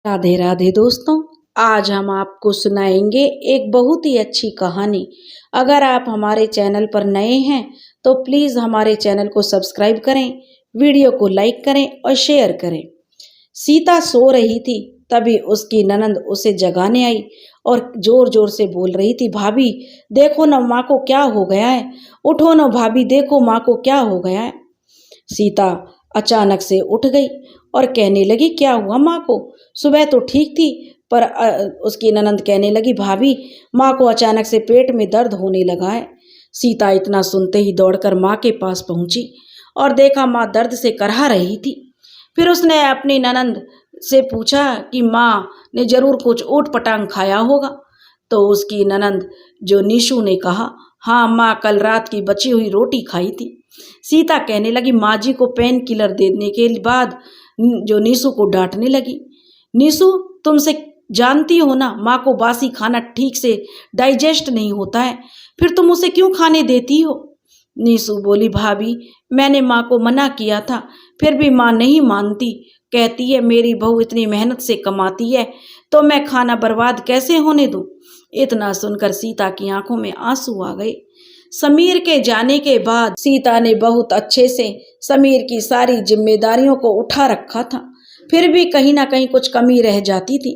राधे राधे दोस्तों, आज हम आपको सुनाएंगे एक बहुत ही अच्छी कहानी। अगर आप हमारे चैनल पर नए हैं तो प्लीज़ हमारे चैनल को सब्सक्राइब करें, वीडियो को लाइक करें और शेयर करें। सीता सो रही थी, तभी उसकी ननंद उसे जगाने आई और जोर जोर से बोल रही थी, भाभी देखो ना माँ को क्या हो गया है, उठो ना भाभी, देखो माँ को क्या हो गया है। सीता अचानक से उठ गई और कहने लगी, क्या हुआ माँ को? सुबह तो ठीक थी, पर उसकी ननंद कहने लगी, भाभी माँ को अचानक से पेट में दर्द होने लगा है। सीता इतना सुनते ही दौड़कर माँ के पास पहुंची और देखा माँ दर्द से करहा रही थी। फिर उसने अपनी ननंद से पूछा कि माँ ने जरूर कुछ ऊट पटांग खाया होगा। तो उसकी ननंद जो नीशू ने कहा, हाँ माँ कल रात की बची हुई रोटी खाई थी। सीता कहने लगी, माँ जी को पेन किलर देने के बाद जो नीशू को डांटने लगी, नीशू तुमसे जानती हो ना माँ को बासी खाना ठीक से डाइजेस्ट नहीं होता है, फिर तुम उसे क्यों खाने देती हो? नीशू बोली, भाभी मैंने माँ को मना किया था, फिर भी माँ नहीं मानती, कहती है मेरी बहू इतनी मेहनत से कमाती है तो मैं खाना बर्बाद कैसे होने दूं। इतना सुनकर सीता की आंखों में आंसू आ गए। समीर के जाने के बाद सीता ने बहुत अच्छे से समीर की सारी जिम्मेदारियों को उठा रखा था, फिर भी कहीं ना कहीं कुछ कमी रह जाती थी।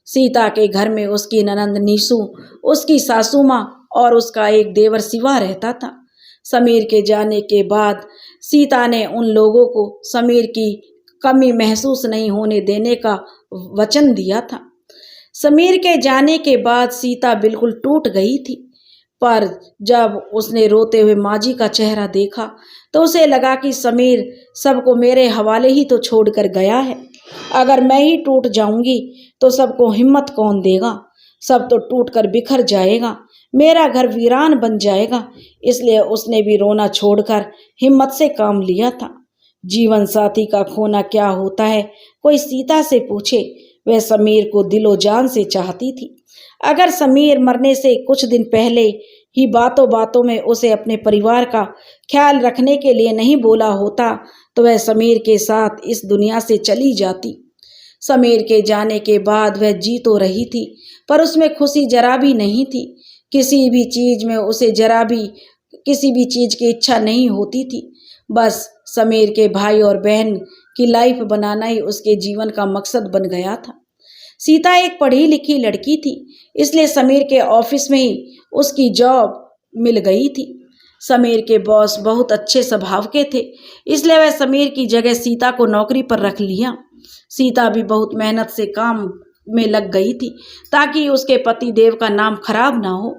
सीता के घर में उसकी ननंद नीसू, उसकी सासू माँ और उसका एक देवर शिवा रहता था। समीर के जाने के बाद सीता ने उन लोगों को समीर की कमी महसूस नहीं होने देने का वचन दिया था। समीर के जाने के बाद सीता बिल्कुल टूट गई थी, पर जब उसने रोते हुए माँ जी का चेहरा देखा तो उसे लगा कि समीर सबको मेरे हवाले ही तो छोड़कर गया है। अगर मैं ही टूट जाऊंगी तो सबको हिम्मत कौन देगा? सब तो टूट कर बिखर जाएगा, मेरा घर वीरान बन जाएगा। इसलिए उसने भी रोना छोड़कर हिम्मत से काम लिया था। जीवन साथी का खोना क्या होता है, कोई सीता से पूछे। वह समीर को दिलो जान से चाहती थी। अगर समीर मरने से कुछ दिन पहले ही बातों बातों में उसे अपने परिवार का ख्याल रखने के लिए नहीं बोला होता तो वह समीर के साथ इस दुनिया से चली जाती। समीर के जाने के बाद वह जी तो रही थी, पर उसमें खुशी जरा भी नहीं थी। किसी भी चीज में उसे जरा भी किसी भी चीज की इच्छा नहीं होती थी। बस समीर के भाई और बहन की लाइफ बनाना ही उसके जीवन का मकसद बन गया था। सीता एक पढ़ी लिखी लड़की थी, इसलिए समीर के ऑफिस में ही उसकी जॉब मिल गई थी। समीर के बॉस बहुत अच्छे स्वभाव के थे, इसलिए वह समीर की जगह सीता को नौकरी पर रख लिया। सीता भी बहुत मेहनत से काम में लग गई थी ताकि उसके पति देव का नाम खराब ना हो।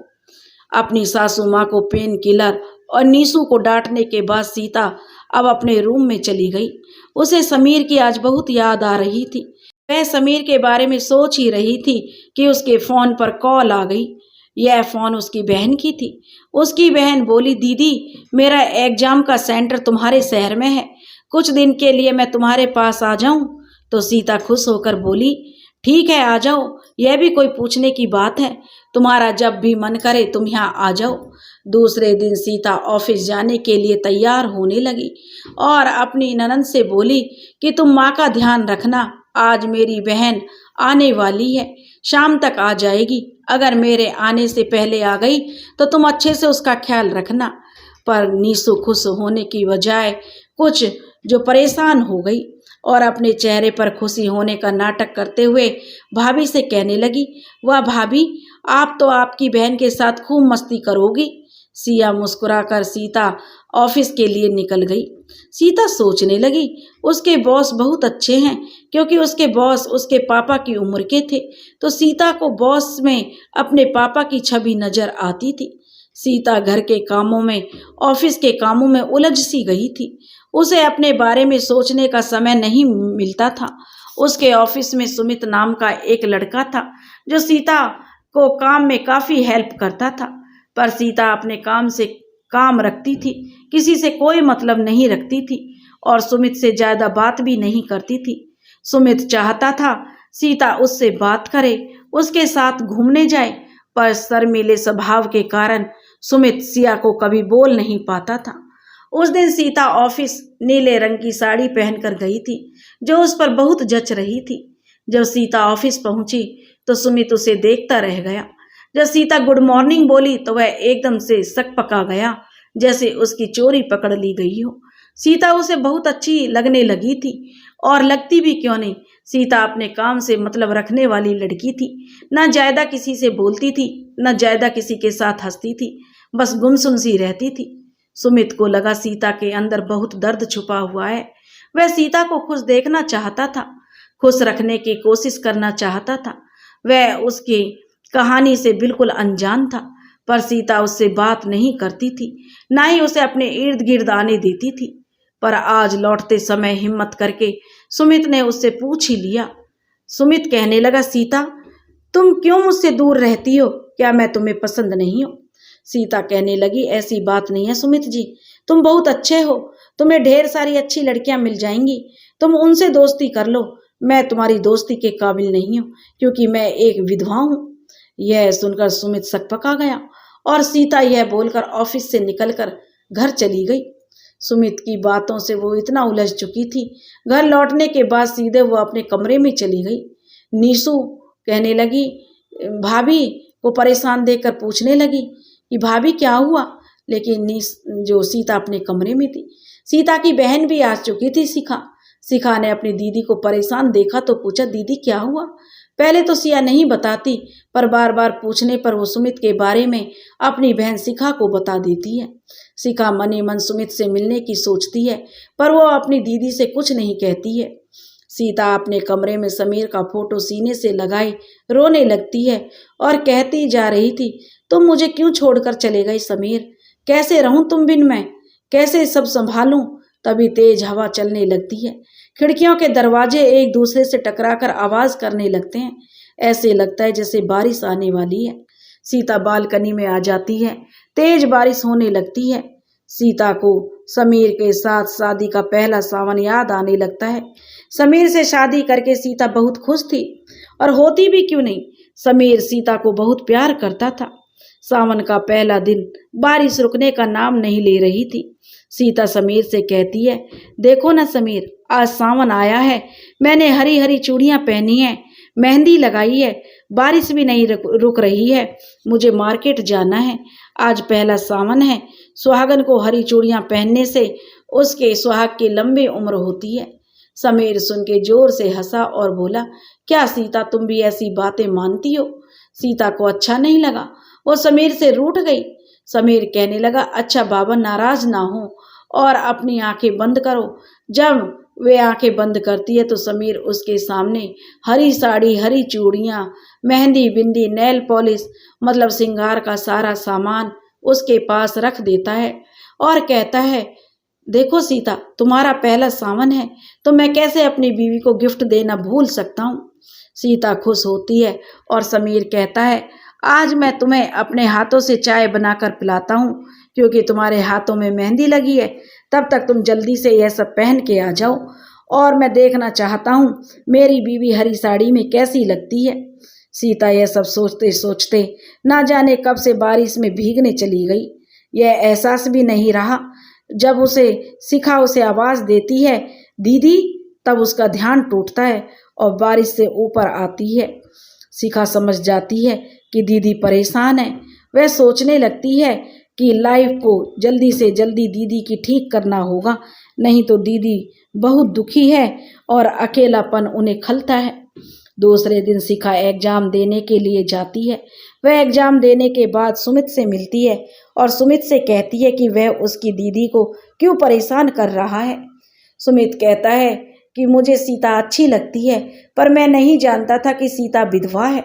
अपनी सासू माँ को पेन किलर और नीसू को डांटने के बाद सीता अब अपने रूम में चली गई। उसे समीर की आज बहुत याद आ रही थी। वह समीर के बारे में सोच ही रही थी कि उसके फोन पर कॉल आ गई। यह फोन उसकी बहन की थी। उसकी बहन बोली, दीदी मेरा एग्जाम का सेंटर तुम्हारे शहर में है, कुछ दिन के लिए मैं तुम्हारे पास आ जाऊं? तो सीता खुश होकर बोली, ठीक है आ जाओ, यह भी कोई पूछने की बात है, तुम्हारा जब भी मन करे तुम यहाँ आ जाओ। दूसरे दिन सीता ऑफिस जाने के लिए तैयार होने लगी और अपनी ननंद से बोली कि तुम माँ का ध्यान रखना, आज मेरी बहन आने वाली है, शाम तक आ जाएगी, अगर मेरे आने से पहले आ गई तो तुम अच्छे से उसका ख्याल रखना। पर नीसू खुश होने की बजाय कुछ जो परेशान हो गई और अपने चेहरे पर खुशी होने का नाटक करते हुए भाभी से कहने लगी, वाह भाभी आप तो आपकी बहन के साथ खूब मस्ती करोगी। सिया मुस्कुराकर सीता ऑफिस के लिए निकल गई। सीता सोचने लगी, उसके बॉस बहुत अच्छे हैं, क्योंकि उसके बॉस उसके पापा की उम्र के थे, तो सीता को बॉस में अपने पापा की छवि नजर आती थी। सीता घर के कामों में, ऑफिस के कामों में उलझ सी गई थी। उसे अपने बारे में सोचने का समय नहीं मिलता था। उसके ऑफिस में सुमित नाम का एक लड़का था जो सीता को काम में काफी हेल्प करता था, पर सीता अपने काम से काम रखती थी, किसी से कोई मतलब नहीं रखती थी और सुमित से ज्यादा बात भी नहीं करती थी। सुमित चाहता था सीता उससे बात करे, उसके साथ घूमने जाए, पर शर्मीले स्वभाव के कारण सुमित सिया को कभी बोल नहीं पाता था। उस दिन सीता ऑफिस नीले रंग की साड़ी पहनकर गई थी, जो उस पर बहुत जच रही थी। जब सीता ऑफिस पहुंची तो सुमित उसे देखता रह गया। जब सीता गुड मॉर्निंग बोली तो वह एकदम से सकपका गया, जैसे उसकी चोरी पकड़ ली गई हो। सीता उसे बहुत अच्छी लगने लगी थी, और लगती भी क्यों नहीं। सीता अपने काम से मतलब रखने वाली लड़की थी, न ज्यादा किसी से बोलती थी, न ज्यादा किसी के साथ हंसती थी, बस गुमसुम सी रहती थी। सुमित को लगा सीता के अंदर बहुत दर्द छुपा हुआ है। वह सीता को खुश देखना चाहता था, खुश रखने की कोशिश करना चाहता था। वह उसकी कहानी से बिल्कुल अनजान था, पर सीता उससे बात नहीं करती थी, ना ही उसे अपने इर्द गिर्द आने देती थी। पर आज लौटते समय हिम्मत करके सुमित ने उससे पूछ ही लिया। सुमित कहने लगा, सीता तुम क्यों मुझसे दूर रहती हो? क्या मैं तुम्हें पसंद नहीं हूँ? सीता कहने लगी, ऐसी बात नहीं है सुमित जी, तुम बहुत अच्छे हो, तुम्हें ढेर सारी अच्छी लड़कियां मिल जाएंगी, तुम उनसे दोस्ती कर लो। मैं तुम्हारी दोस्ती के काबिल नहीं हूँ, क्योंकि मैं एक विधवा हूँ। यह सुनकर सुमित सकपका गया, और सीता यह बोलकर ऑफिस से निकलकर घर चली गई। सुमित की बातों से वो इतना उलझ चुकी थी। घर लौटने के बाद सीधे वो अपने कमरे में चली गई। नीसू कहने लगी, भाभी को परेशान देखकर पूछने लगी कि भाभी क्या हुआ? लेकिन जो सीता अपने कमरे में थी। सीता की बहन भी आ चुकी थी, शिखा ने अपनी दीदी को परेशान देखा तो पूछा, दीदी क्या हुआ? पहले तो सिया नहीं बताती, पर बार बार पूछने पर वो सुमित के बारे में अपनी बहन शिखा को बता देती है। शिखा मने मन सुमित से मिलने की सोचती है, पर वो अपनी दीदी से कुछ नहीं कहती है। सीता अपने कमरे में समीर का फोटो सीने से लगाए रोने लगती है और कहती जा रही थी, तुम मुझे क्यों छोड़कर चले गए समीर? कैसे रहूं तुम बिन मैं? कैसे सब संभालूं? तभी तेज हवा चलने लगती है। खिड़कियों के दरवाजे एक दूसरे से टकराकर आवाज करने लगते हैं। ऐसे लगता है जैसे बारिश आने वाली है। सीता बालकनी में आ जाती है। तेज बारिश होने लगती है। सीता को समीर के साथ शादी का पहला सावन याद आने लगता है। समीर से शादी करके सीता बहुत खुश थी, और होती भी क्यों नहीं। समीर सीता को बहुत प्यार करता था। सावन का पहला दिन बारिश रुकने का नाम नहीं ले रही थी। सीता समीर से कहती है, देखो ना समीर, आज सावन आया है, मैंने हरी हरी चूड़ियां पहनी है, मेहंदी लगाई है, बारिश भी नहीं रुक रही है, मुझे मार्केट जाना है, आज पहला सावन है। सुहागन को हरी चूड़ियां पहनने से उसके सुहाग की लंबी उम्र होती है। समीर सुन के जोर से हंसा और बोला, क्या सीता तुम भी ऐसी बातें मानती हो? सीता को अच्छा नहीं लगा, वो समीर से रूठ गई। समीर कहने लगा, अच्छा बाबा नाराज ना हो और अपनी आंखें बंद करो। जब वे आंखें बंद करती है तो समीर उसके सामने हरी साड़ी, हरी चूड़ियां, मेहंदी, बिंदी, नेल पॉलिश, मतलब श्रृंगार का सारा सामान उसके पास रख देता है और कहता है, देखो सीता, तुम्हारा पहला सावन है तो मैं कैसे अपनी बीवी को गिफ्ट देना भूल सकता हूँ। सीता खुश होती है और समीर कहता है, आज मैं तुम्हें अपने हाथों से चाय बनाकर पिलाता हूँ, क्योंकि तुम्हारे हाथों में मेहंदी लगी है। तब तक तुम जल्दी से यह सब पहन के आ जाओ, और मैं देखना चाहता हूँ मेरी बीवी हरी साड़ी में कैसी लगती है। सीता यह सब सोचते सोचते ना जाने कब से बारिश में भीगने चली गई। यह एहसास भी नहीं रहा। जब उसे शिखा उसे आवाज देती है, दीदी, तब उसका ध्यान टूटता है और बारिश से ऊपर आती है। शिखा समझ जाती है कि दीदी परेशान है। वह सोचने लगती है कि लाइफ को जल्दी से जल्दी दीदी की ठीक करना होगा, नहीं तो दीदी बहुत दुखी है और अकेलापन उन्हें खलता है। दूसरे दिन शिखा एग्जाम देने के लिए जाती है। वह एग्जाम देने के बाद सुमित से मिलती है और सुमित से कहती है कि वह उसकी दीदी को क्यों परेशान कर रहा है। सुमित कहता है कि मुझे सीता अच्छी लगती है, पर मैं नहीं जानता था कि सीता विधवा है।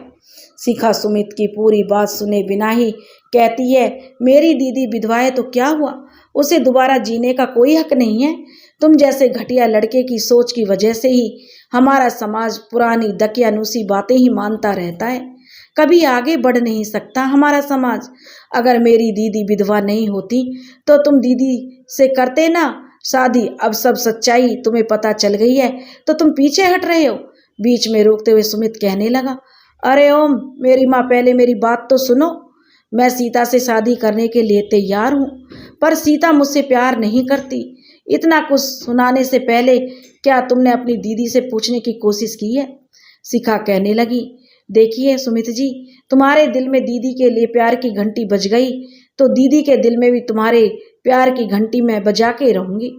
शिखा सुमित की पूरी बात सुने बिना ही कहती है, मेरी दीदी विधवा है तो क्या हुआ, उसे दोबारा जीने का कोई हक नहीं है। तुम जैसे घटिया लड़के की सोच की वजह से ही हमारा समाज पुरानी दकियानूसी बातें ही मानता रहता है, कभी आगे बढ़ नहीं सकता हमारा समाज। अगर मेरी दीदी विधवा नहीं होती तो तुम दीदी से करते ना शादी। अब सब सच्चाई तुम्हें पता चल गई है तो तुम पीछे हट रहे हो। बीच में रोकते हुए सुमित कहने लगा, अरे ओम, मेरी माँ, पहले मेरी बात तो सुनो। मैं सीता से शादी करने के लिए तैयार हूँ, पर सीता मुझसे प्यार नहीं करती। इतना कुछ सुनाने से पहले क्या तुमने अपनी दीदी से पूछने की कोशिश की है? शिखा कहने लगी, देखिए सुमित जी, तुम्हारे दिल में दीदी के लिए प्यार की घंटी बज गई तो दीदी के दिल में भी तुम्हारे प्यार की घंटी मैं बजा के रहूंगी।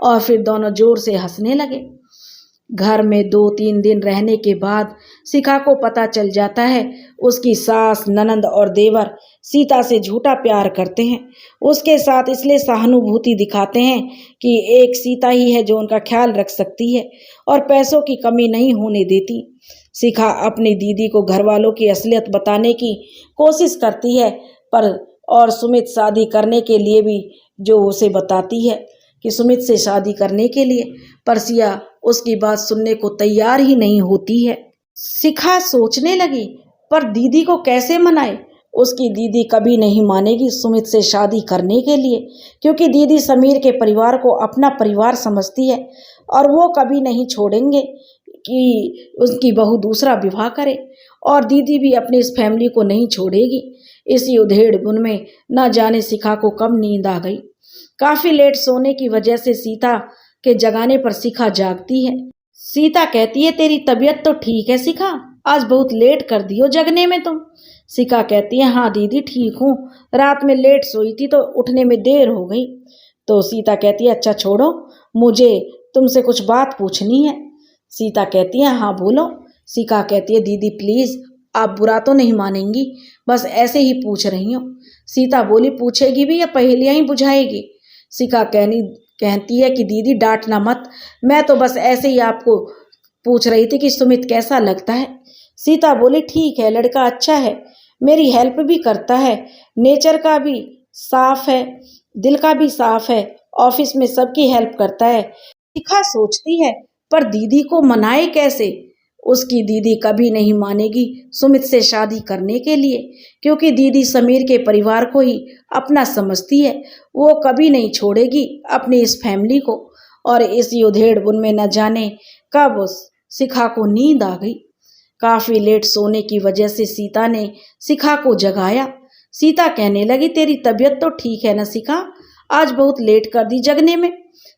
और फिर दोनों जोर से हंसने लगे। घर में 2-3 दिन रहने के बाद शिखा को पता चल जाता है उसकी सास, ननंद और देवर सीता से झूठा प्यार करते हैं। उसके साथ इसलिए सहानुभूति दिखाते हैं कि एक सीता ही है जो उनका ख्याल रख सकती है और पैसों की कमी नहीं होने देती। शिखा अपनी दीदी को घर वालों की असलियत बताने की कोशिश करती है पर और सुमित शादी करने के लिए भी जो उसे बताती है कि सुमित से शादी करने के लिए, पर सिया उसकी बात सुनने को तैयार ही नहीं होती है। शिखा सोचने लगी, पर दीदी को कैसे मनाए। उसकी दीदी कभी नहीं मानेगी सुमित से शादी करने के लिए, क्योंकि दीदी समीर के परिवार को अपना परिवार समझती है और वो कभी नहीं छोड़ेंगे कि उसकी बहू दूसरा विवाह करे। और दीदी भी अपनी इस फैमिली को नहीं छोड़ेगी। इसी उधेड़-बुन में न जाने शिखा को कब नींद आ गई। काफी लेट सोने की वजह से सीता के जगाने पर शिखा जागती है। सीता कहती है, तेरी तबीयत तो ठीक है शिखा, आज बहुत लेट कर दियो जगने में तुम। शिखा कहती है, हाँ दीदी ठीक हूँ, रात में लेट सोई थी तो उठने में देर हो गई। तो सीता कहती है, अच्छा छोड़ो, मुझे तुमसे कुछ बात पूछनी है। सीता कहती है, हाँ बोलो। शिखा कहती है, दीदी प्लीज आप बुरा तो नहीं मानेंगी, बस ऐसे ही पूछ रही हूँ। सीता बोली, पूछेगी भी या पहेलियां ही बुझाएगी। शिखा कहती है कि दीदी डांटना मत, मैं तो बस ऐसे ही आपको पूछ रही थी कि सुमित कैसा लगता है। सीता बोली, ठीक है, लड़का अच्छा है, मेरी हेल्प भी करता है, नेचर का भी साफ है, दिल का भी साफ है, ऑफिस में सबकी हेल्प करता है। शिखा सोचती है, पर दीदी को मनाए कैसे। उसकी दीदी कभी नहीं मानेगी सुमित से शादी करने के लिए, क्योंकि दीदी समीर के परिवार को ही अपना समझती है। वो कभी नहीं छोड़ेगी अपनी इस फैमिली को। और इस उधेड़-बुन में न जाने कब शिखा को नींद आ गई। काफी लेट सोने की वजह से सीता ने शिखा को जगाया। सीता कहने लगी, तेरी तबीयत तो ठीक है ना शिखा, आज बहुत लेट कर दी जगने में।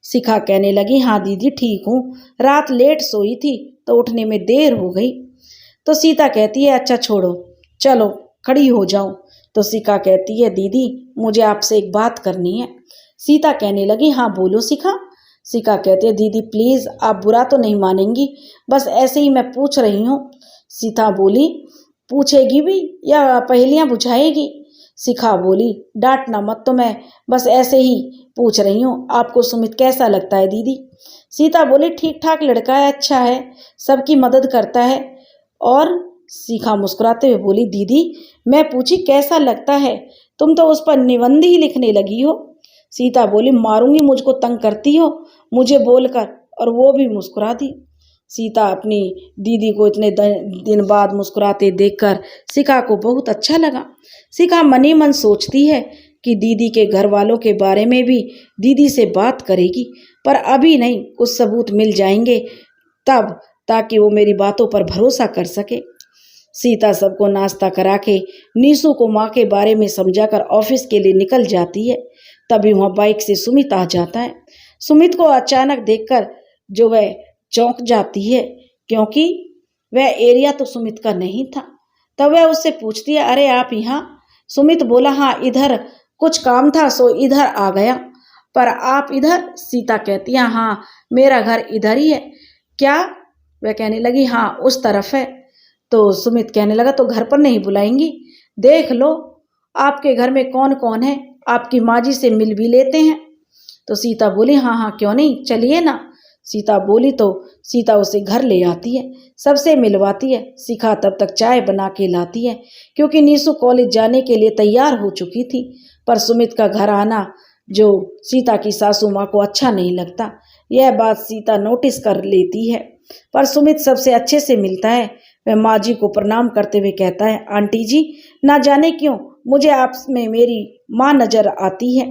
शिखा कहने लगी, हाँ दीदी ठीक हूँ, रात लेट सोई थी तो उठने में देर हो गई। तो सीता कहती है, अच्छा छोड़ो, चलो खड़ी हो जाओ। तो शिखा कहती है, दीदी मुझे आपसे एक बात करनी है। सीता कहने लगी, हाँ बोलो शिखा। शिखा कहती है, दीदी प्लीज आप बुरा तो नहीं मानेंगी, बस ऐसे ही मैं पूछ रही हूँ। सीता बोली, पूछेगी भी या पहेलियां बुझाएगी। शिखा बोली, डांटना मत, तो मैं बस ऐसे ही पूछ रही हूँ, आपको सुमित कैसा लगता है दीदी। सीता बोली, ठीक ठाक लड़का है, अच्छा है, सबकी मदद करता है। और शिखा मुस्कुराते हुए बोली, दीदी मैं पूछी कैसा लगता है, तुम तो उस पर निबंध ही लिखने लगी हो। सीता बोली, मारूंगी, मुझको तंग करती हो मुझे बोलकर। और वो भी मुस्कुरा दी। सीता अपनी दीदी को इतने दिन बाद मुस्कुराते देखकर शिखा को बहुत अच्छा लगा। शिखा मन ही मन सोचती है कि दीदी के घर वालों के बारे में भी दीदी से बात करेगी, पर अभी नहीं, कुछ सबूत मिल जाएंगे तब, ताकि वो मेरी बातों पर भरोसा कर सके। सीता सबको नाश्ता करा के नीसू को माँ के बारे में समझाकर ऑफिस के लिए निकल जाती है। तभी वहाँ बाइक से सुमित आ जाता है। सुमित को अचानक देखकर जो वह चौंक जाती है, क्योंकि वह एरिया तो सुमित का नहीं था। तब वह उससे पूछती है, अरे आप यहाँ। सुमित बोला, हाँ इधर कुछ काम था सो इधर आ गया। पर आप इधर? सीता कहती है, हाँ मेरा घर इधर ही है। क्या? वह कहने लगी, हाँ उस तरफ है। तो सुमित कहने लगा, तो घर पर नहीं बुलाएंगी? देख लो आपके घर में कौन कौन है, आपकी माँ जी से मिल भी लेते हैं। तो सीता बोली, हाँ हाँ क्यों नहीं, चलिए ना। सीता बोली तो सीता उसे घर ले आती है, सबसे मिलवाती है। शिखा तब तक चाय बना के लाती है, क्योंकि नीसू कॉलेज जाने के लिए तैयार हो चुकी थी। पर सुमित का घर आना जो सीता की सासू माँ को अच्छा नहीं लगता, यह बात सीता नोटिस कर लेती है। पर सुमित सबसे अच्छे से मिलता है। वह माँ जी को प्रणाम करते हुए कहता है, आंटी जी ना जाने क्यों मुझे आप में मेरी माँ नजर आती है।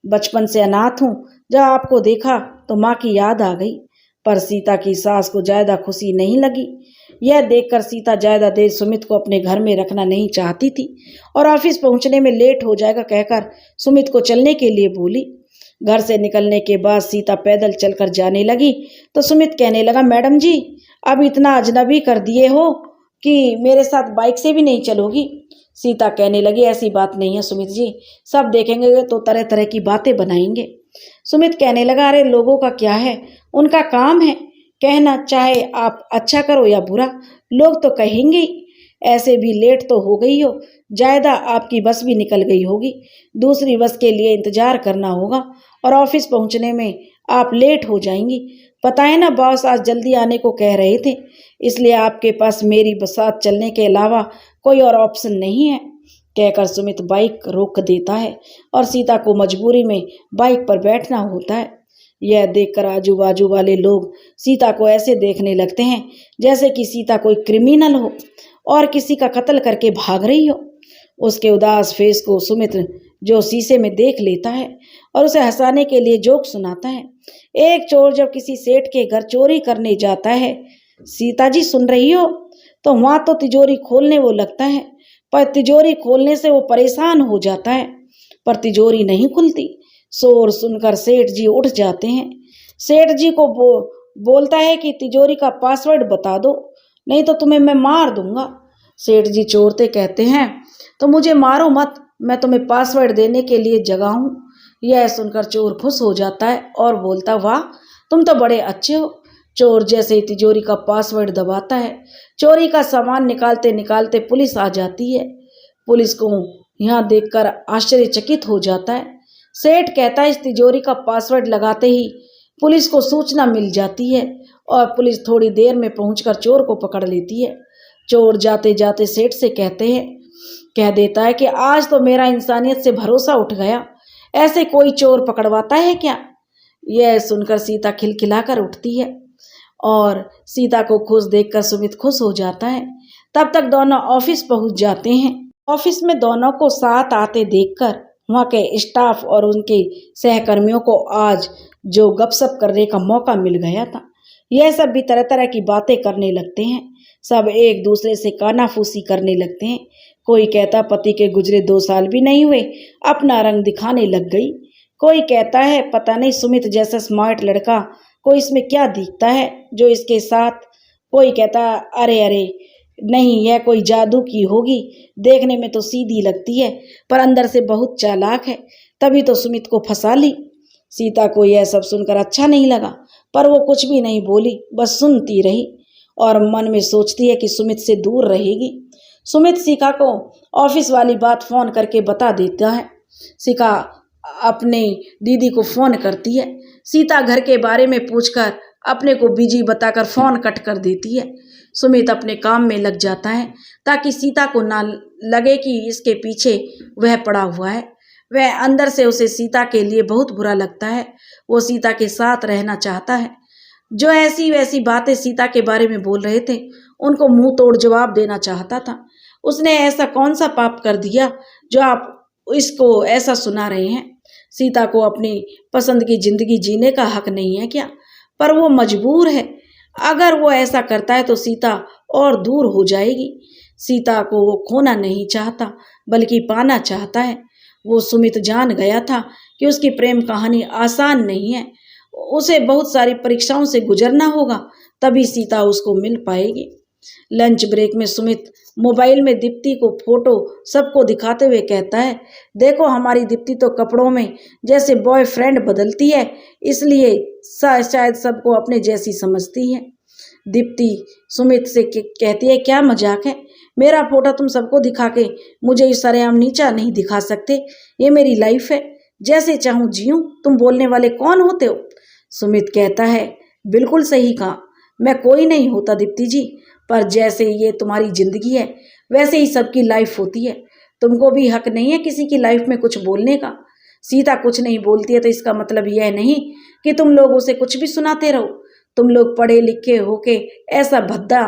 बचपन से अनाथ हूँ, जब आपको देखा तो माँ की याद आ गई। पर सीता की सास को ज्यादा खुशी नहीं लगी। यह देखकर सीता ज्यादा देर सुमित को अपने घर में रखना नहीं चाहती थी और ऑफिस पहुंचने में लेट हो जाएगा कहकर सुमित को चलने के लिए बोली। घर से निकलने के बाद सीता पैदल चलकर जाने लगी तो सुमित कहने लगा, मैडम जी अब इतना अजनबी कर दिए हो कि मेरे साथ बाइक से भी नहीं चलोगी। सीता कहने लगी, ऐसी बात नहीं है सुमित जी, सब देखेंगे तो तरह तरह की बातें बनाएंगे। सुमित कहने लगा, अरे लोगों का क्या है, उनका काम है कहना, चाहे आप अच्छा करो या बुरा, लोग तो कहेंगे ही। ऐसे भी लेट तो हो गई हो, जायदा आपकी बस भी निकल गई होगी, दूसरी बस के लिए इंतजार करना होगा और ऑफिस पहुंचने में आप लेट हो जाएंगी। पता है ना, बॉस आज जल्दी आने को कह रहे थे, इसलिए आपके पास मेरी साथ चलने के अलावा कोई और ऑप्शन नहीं है। कहकर सुमित बाइक रोक देता है और सीता को मजबूरी में बाइक पर बैठना होता है। यह देखकर आजू बाजू वाले लोग सीता को ऐसे देखने लगते हैं जैसे कि सीता कोई क्रिमिनल हो और किसी का कत्ल करके भाग रही हो। उसके उदास फेस को सुमित जो शीशे में देख लेता है और उसे हंसाने के लिए जोक सुनाता है। एक चोर जब किसी सेठ के घर चोरी करने जाता है, सीता जी सुन रही हो, तो वहां तो तिजोरी खोलने वो लगता है, पर तिजोरी खोलने से वो परेशान हो जाता है, पर तिजोरी नहीं खुलती। शोर सुनकर सेठ जी उठ जाते हैं। सेठ जी को बोलता है कि तिजोरी का पासवर्ड बता दो, नहीं तो तुम्हें मैं मार दूंगा। सेठ जी चोरते कहते हैं, तो मुझे मारो मत, मैं तुम्हें पासवर्ड देने के लिए जगा हूँ। यह सुनकर चोर खुश हो जाता है और बोलता, वाह तुम तो बड़े अच्छे हो। चोर जैसे ही तिजोरी का पासवर्ड दबाता है, चोरी का सामान निकालते निकालते पुलिस आ जाती है। पुलिस को यहाँ देखकर आश्चर्यचकित हो जाता है। सेठ कहता है, इस तिजोरी का पासवर्ड लगाते ही पुलिस को सूचना मिल जाती है और पुलिस थोड़ी देर में पहुंचकर चोर को पकड़ लेती है। चोर जाते जाते सेठ से कह देता है कि आज तो मेरा इंसानियत से भरोसा उठ गया, ऐसे कोई चोर पकड़वाता है क्या। यह सुनकर सीता खिलखिलाकर उठती है और सीता को खुश देखकर सुमित खुश हो जाता है। तब तक दोनों ऑफिस पहुंच जाते हैं। ऑफिस में दोनों को साथ आते देखकर वहाँ के स्टाफ और उनके सहकर्मियों को आज जो गपशप करने का मौका मिल गया था, यह सब भी तरह तरह की बातें करने लगते हैं। सब एक दूसरे से कानाफूसी करने लगते हैं। कोई कहता, पति के गुजरे 2 साल भी नहीं हुए अपना रंग दिखाने लग गई। कोई कहता है, पता नहीं सुमित जैसा स्मार्ट लड़का को इसमें क्या दिखता है जो इसके साथ। कोई कहता, अरे अरे नहीं, यह कोई जादू की होगी, देखने में तो सीधी लगती है पर अंदर से बहुत चालाक है, तभी तो सुमित को फंसा ली। सीता को यह सब सुनकर अच्छा नहीं लगा, पर वो कुछ भी नहीं बोली, बस सुनती रही और मन में सोचती है कि सुमित से दूर रहेगी। सुमित सीता को ऑफिस वाली बात फोन करके बता देता है। सीता अपने दीदी को फोन करती है। सीता घर के बारे में पूछकर अपने को बिजी बताकर फोन कट कर देती है। सुमित अपने काम में लग जाता है ताकि सीता को ना लगे कि इसके पीछे वह पड़ा हुआ है। वह अंदर से उसे सीता के लिए बहुत बुरा लगता है। वो सीता के साथ रहना चाहता है। जो ऐसी वैसी बातें सीता के बारे में बोल रहे थे, उनको मुंह तोड़ जवाब देना चाहता था। उसने ऐसा कौन सा पाप कर दिया जो आप इसको ऐसा सुना रहे हैं। सीता को अपनी पसंद की जिंदगी जीने का हक नहीं है क्या? पर वो मजबूर है। अगर वो ऐसा करता है तो सीता और दूर हो जाएगी। सीता को वो खोना नहीं चाहता बल्कि पाना चाहता है। वो सुमित जान गया था कि उसकी प्रेम कहानी आसान नहीं है। उसे बहुत सारी परीक्षाओं से गुजरना होगा, तभी सीता उसको मिल पाएगी। लंच ब्रेक में सुमित मोबाइल में दीप्ति को फोटो सबको दिखाते हुए कहता है, देखो हमारी दीप्ति तो कपड़ों में जैसे बॉयफ्रेंड बदलती है, इसलिए शायद सबको अपने जैसी समझती है। दीप्ति सुमित से कहती है, क्या मजाक है, मेरा फोटो तुम सबको दिखा के मुझे इस सरेआम नीचा नहीं दिखा सकते। ये मेरी लाइफ है, जैसे चाहूँ जीऊँ, तुम बोलने वाले कौन होते हो। सुमित कहता है, बिल्कुल सही कहा, मैं कोई नहीं होता दीप्ति जी, पर जैसे ये तुम्हारी जिंदगी है वैसे ही सबकी लाइफ होती है। तुमको भी हक नहीं है किसी की लाइफ में कुछ बोलने का। सीता कुछ नहीं बोलती है तो इसका मतलब यह नहीं कि तुम लोग उसे कुछ भी सुनाते रहो। तुम लोग पढ़े लिखे होके ऐसा भद्दा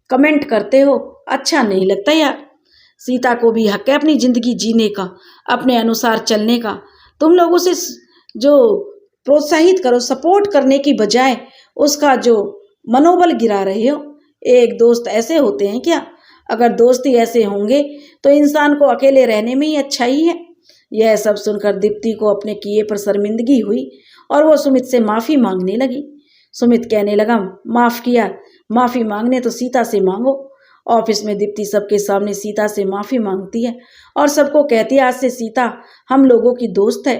कमेंट करते हो, अच्छा नहीं लगता यार। सीता को भी हक है अपनी जिंदगी जीने का, अपने अनुसार चलने का। तुम लोग उसे जो प्रोत्साहित करो, सपोर्ट करने की बजाय उसका जो मनोबल गिरा रहे हो। एक दोस्त ऐसे होते हैं क्या? अगर दोस्ती ऐसे होंगे तो इंसान को अकेले रहने में ही अच्छा ही है। यह सब सुनकर दीप्ति को अपने किए पर शर्मिंदगी हुई और वो सुमित से माफ़ी मांगने लगी। सुमित कहने लगा, माफ़ किया, माफ़ी मांगने तो सीता से मांगो। ऑफिस में दीप्ति सबके सामने सीता से माफ़ी मांगती है और सबको कहती है, आज से सीता हम लोगों की दोस्त है।